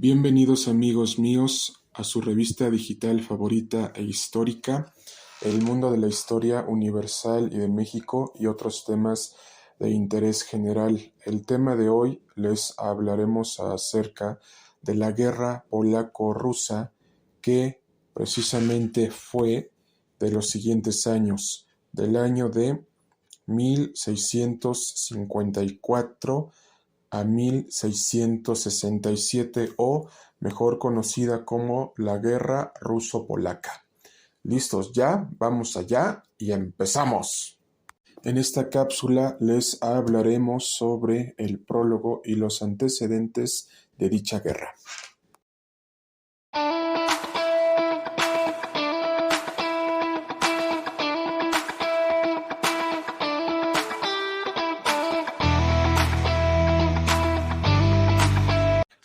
Bienvenidos amigos míos a su revista digital favorita e histórica, El Mundo de la Historia Universal y de México y otros temas de interés general. El tema de hoy les hablaremos acerca de la guerra polaco-rusa que precisamente fue de los siguientes años, del año de 1654 a 1667 o mejor conocida como la Guerra Ruso-Polaca. ¿Listos ya? Vamos allá y empezamos. En esta cápsula les hablaremos sobre el prólogo y los antecedentes de dicha guerra.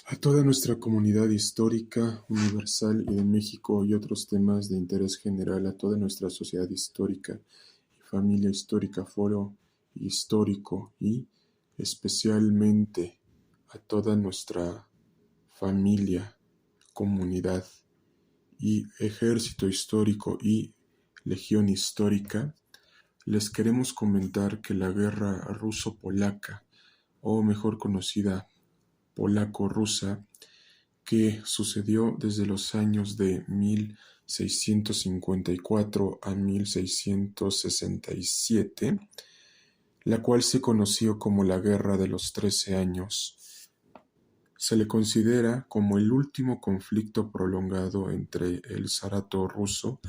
A toda nuestra comunidad histórica, universal y de México y otros temas de interés general, a toda nuestra sociedad histórica y familia histórica, foro histórico y especialmente a toda nuestra familia, comunidad y ejército histórico y legión histórica, les queremos comentar que la guerra ruso-polaca, o mejor conocida polaco-rusa, que sucedió desde los años de 1654 a 1667, la cual se conoció como la Guerra de los 13 años. Se le considera como el último conflicto prolongado entre el zarato ruso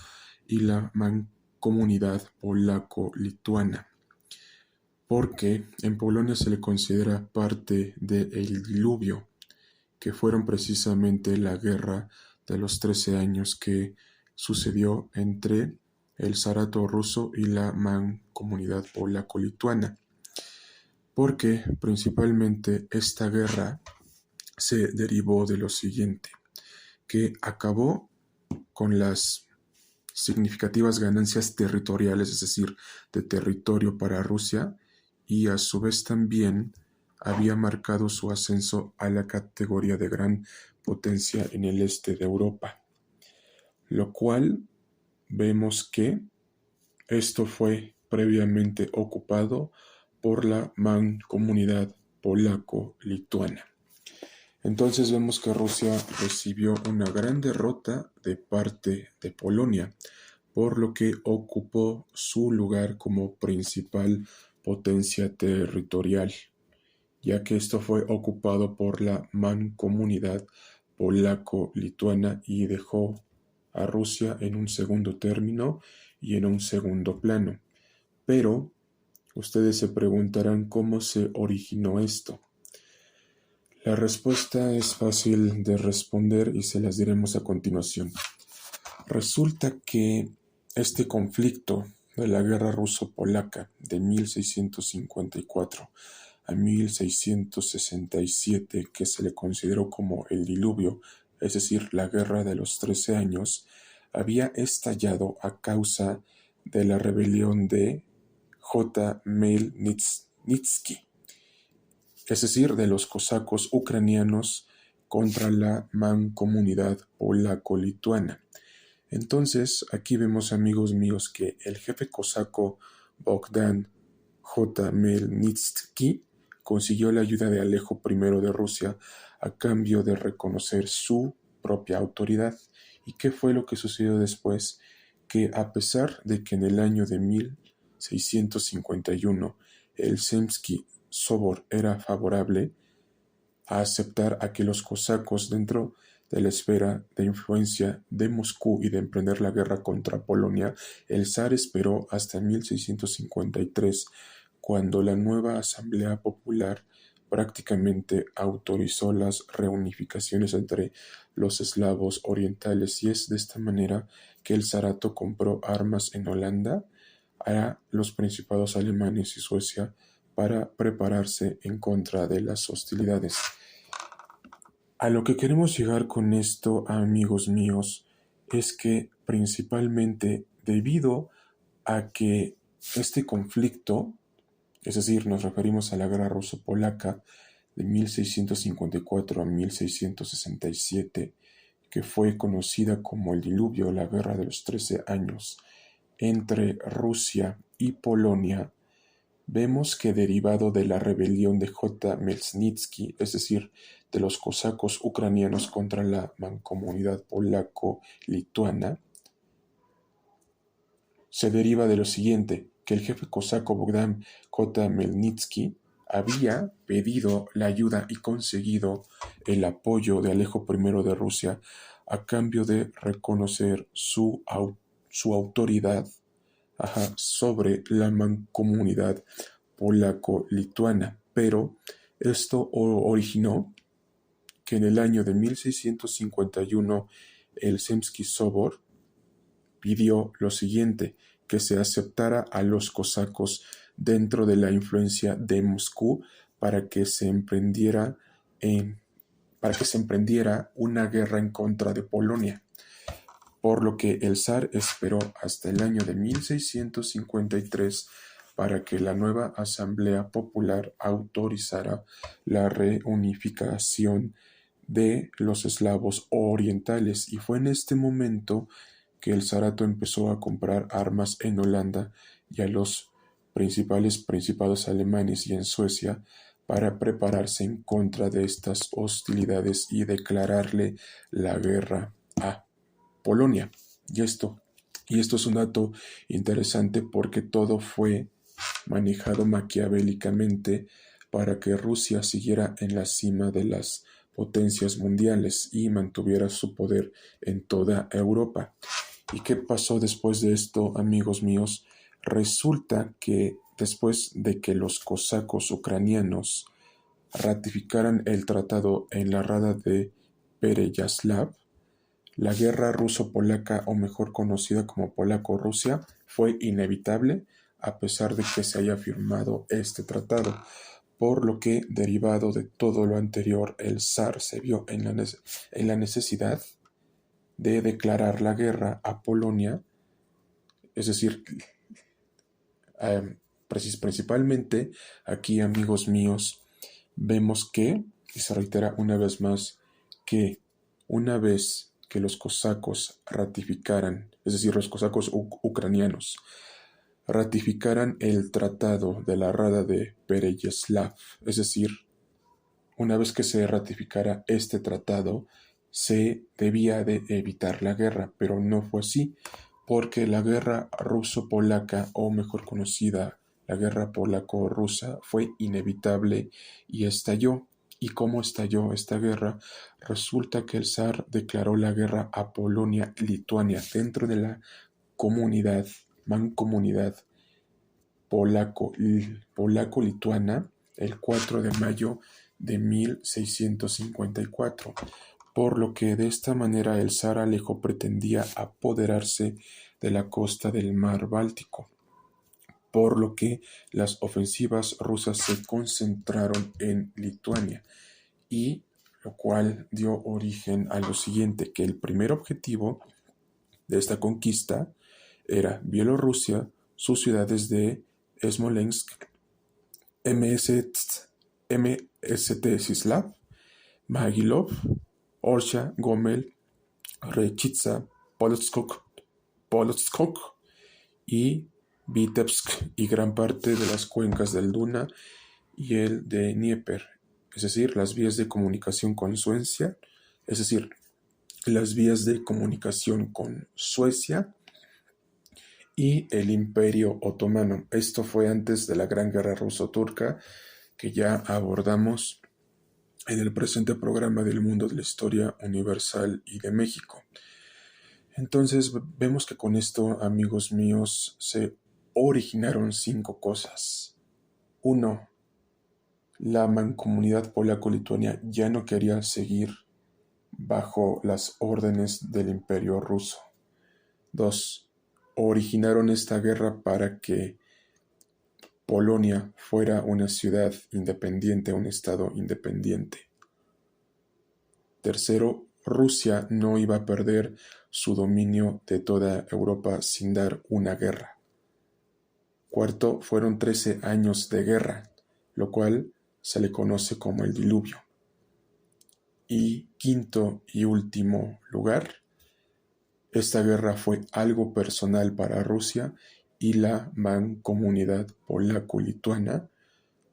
y la mancomunidad polaco-lituana, porque en Polonia se le considera parte del diluvio, que fueron precisamente la guerra de los 13 años que sucedió entre el zarato ruso y la mancomunidad polaco-lituana, porque principalmente esta guerra se derivó de lo siguiente, que acabó con las significativas ganancias territoriales, es decir, de territorio para Rusia, y a su vez también había marcado su ascenso a la categoría de gran potencia en el este de Europa, lo cual vemos que esto fue previamente ocupado por la mancomunidad polaco-lituana. Entonces vemos que Rusia recibió una gran derrota de parte de Polonia, por lo que ocupó su lugar como principal potencia territorial, ya que esto fue ocupado por la mancomunidad polaco-lituana y dejó a Rusia en un segundo término y en un segundo plano. Pero ustedes se preguntarán cómo se originó esto. La respuesta es fácil de responder y se las diremos a continuación. Resulta que este conflicto de la guerra ruso-polaca de 1654 a 1667, que se le consideró como el diluvio, es decir, la guerra de los 13 años, había estallado a causa de la rebelión de J. Khmelnytsky, es decir, de los cosacos ucranianos contra la mancomunidad polaco-lituana. Entonces, aquí vemos, amigos míos, que el jefe cosaco Bogdan J. Khmelnytsky consiguió la ayuda de Alejo I de Rusia a cambio de reconocer su propia autoridad. ¿Y qué fue lo que sucedió después? Que a pesar de que en el año de 1651 el Zemsky Sobor era favorable a aceptar a que los cosacos dentro de la esfera de influencia de Moscú y de emprender la guerra contra Polonia, el zar esperó hasta 1653, cuando la nueva Asamblea Popular prácticamente autorizó las reunificaciones entre los eslavos orientales, y es de esta manera que el zarato compró armas en Holanda a los principados alemanes y Suecia para prepararse en contra de las hostilidades. A lo que queremos llegar con esto, amigos míos, es que principalmente debido a que este conflicto, es decir, nos referimos a la guerra ruso-polaca, de 1654 a 1667, que fue conocida como el Diluvio, la Guerra de los 13 años, entre Rusia y Polonia, vemos que derivado de la rebelión de J. Melnitsky, es decir, de los cosacos ucranianos contra la mancomunidad polaco-lituana, se deriva de lo siguiente, que el jefe cosaco Bogdan J. Melnitsky había pedido la ayuda y conseguido el apoyo de Alejo I de Rusia a cambio de reconocer su autoridad sobre la mancomunidad polaco-lituana. Pero esto originó que en el año de 1651 el Zemski Sobor pidió lo siguiente, que se aceptara a los cosacos dentro de la influencia de Moscú para que se emprendiera una guerra en contra de Polonia, por lo que el zar esperó hasta el año de 1653 para que la nueva Asamblea Popular autorizara la reunificación de los eslavos orientales, y fue en este momento que el zarato empezó a comprar armas en Holanda y a los principales principados alemanes y en Suecia para prepararse en contra de estas hostilidades y declararle la guerra a Polonia. Y esto es un dato interesante porque todo fue manejado maquiavélicamente para que Rusia siguiera en la cima de las potencias mundiales y mantuviera su poder en toda Europa. ¿Y qué pasó después de esto, amigos míos? Resulta que después de que los cosacos ucranianos ratificaran el tratado en la Rada de Pereyaslav, la guerra ruso-polaca, o mejor conocida como polaco-rusia, fue inevitable a pesar de que se haya firmado este tratado, por lo que, derivado de todo lo anterior, el zar se vio en la necesidad de declarar la guerra a Polonia, es decir, principalmente aquí, amigos míos, vemos que, y se reitera una vez más, que una vez que los cosacos ratificaran, es decir, los cosacos ucranianos, ratificaran el tratado de la Rada de Pereyaslav, es decir, una vez que se ratificara este tratado, se debía de evitar la guerra, pero no fue así, porque la guerra ruso-polaca, o mejor conocida, la guerra polaco-rusa, fue inevitable y estalló. ¿Y cómo estalló esta guerra? Resulta que el zar declaró la guerra a Polonia-Lituania dentro de la mancomunidad polaco-lituana el 4 de mayo de 1654, por lo que de esta manera el zar Alejo pretendía apoderarse de la costa del mar Báltico, por lo que las ofensivas rusas se concentraron en Lituania, y lo cual dio origen a lo siguiente, que el primer objetivo de esta conquista era Bielorrusia, sus ciudades de Smolensk, Mstislav, Magilov, Orsha, Gomel, Rechitsa, Polotsk y Vitebsk, y gran parte de las cuencas del Duna y el de Dnieper, es decir, las vías de comunicación con Suecia, y el Imperio Otomano. Esto fue antes de la Gran Guerra Ruso-Turca, que ya abordamos en el presente programa del mundo de la historia universal y de México. Entonces vemos que con esto, amigos míos, se originaron 5 cosas. 1. La mancomunidad polaco-lituania ya no quería seguir bajo las órdenes del Imperio ruso. 2. Originaron esta guerra para que Polonia fuera una ciudad independiente, un estado independiente. 3. Rusia no iba a perder su dominio de toda Europa sin dar una guerra. 4. Fueron 13 años de guerra, lo cual se le conoce como el diluvio. Y quinto y último lugar, esta guerra fue algo personal para Rusia y la mancomunidad polaco-lituana,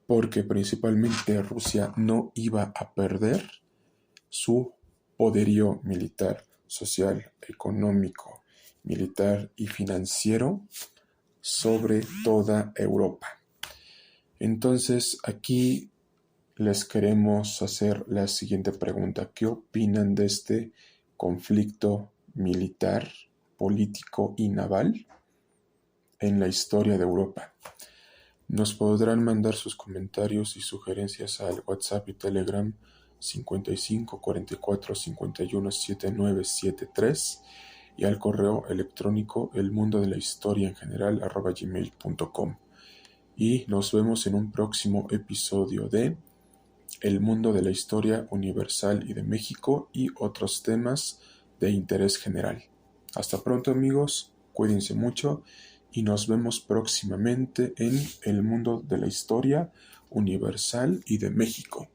porque principalmente Rusia no iba a perder su poderío militar, social, económico, militar y financiero sobre toda Europa. Entonces, aquí les queremos hacer la siguiente pregunta. ¿Qué opinan de este conflicto militar, político y naval en la historia de Europa? Nos podrán mandar sus comentarios y sugerencias al WhatsApp y Telegram 55 44 51 7973 y al correo electrónico elmundodelahistoria@gmail.com. Y nos vemos en un próximo episodio de El mundo de la historia universal y de México y otros temas de interés general. Hasta pronto, amigos, cuídense mucho y nos vemos próximamente en El mundo de la historia universal y de México.